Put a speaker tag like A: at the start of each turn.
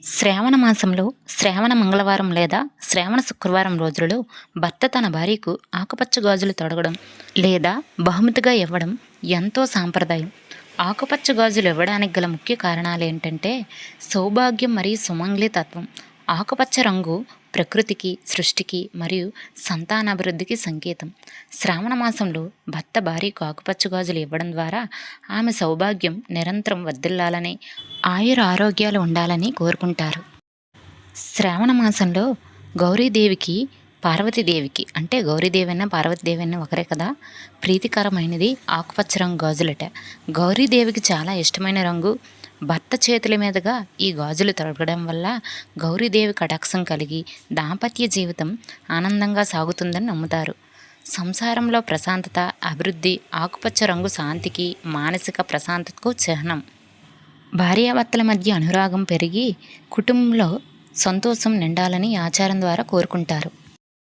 A: శ్రావణ మాసంలో శ్రావణ మంగళవారం లేదా శ్రావణ శుక్రవారం రోజులలో భర్త తన భార్యకు ఆకుపచ్చ గాజులు తొడగడం లేదా బహుమతిగా ఇవ్వడం ఎంతో సాంప్రదాయం. ఆకుపచ్చ గాజులు ఇవ్వడానికి గల ముఖ్య కారణాలు ఏంటంటే సౌభాగ్యం మరియు సుమంగళితత్వం. ఆకుపచ్చ రంగు ప్రకృతికి, సృష్టికి మరియు సంతానాభివృద్ధికి సంకేతం. శ్రావణ మాసంలో భర్త భార్యకు ఆకుపచ్చ గాజులు ఇవ్వడం ద్వారా ఆమె సౌభాగ్యం నిరంతరం వర్ధిల్లాలని, ఆయుర ఆరోగ్యాలు ఉండాలని కోరుకుంటారు. శ్రావణ మాసంలో గౌరీదేవికి, పార్వతీదేవికి అంటే గౌరీదేవి అన్న పార్వతీదేవి అన్న ఒకరే కదా, ప్రీతికరమైనది ఆకుపచ్చ రంగు గాజులట. గౌరీదేవికి చాలా ఇష్టమైన రంగు. భర్త చేతుల మీదుగా ఈ గాజులు తొడగడం వల్ల గౌరీదేవి కటాక్షం కలిగి దాంపత్య జీవితం ఆనందంగా సాగుతుందని నమ్ముతారు. సంసారంలో ప్రశాంతత, అభివృద్ధి. ఆకుపచ్చ రంగు శాంతికి, మానసిక ప్రశాంతతకు చిహ్నం. భార్యాభర్తల మధ్య అనురాగం పెరిగి కుటుంబంలో సంతోషం నిండాలని ఆచారం ద్వారా కోరుకుంటారు.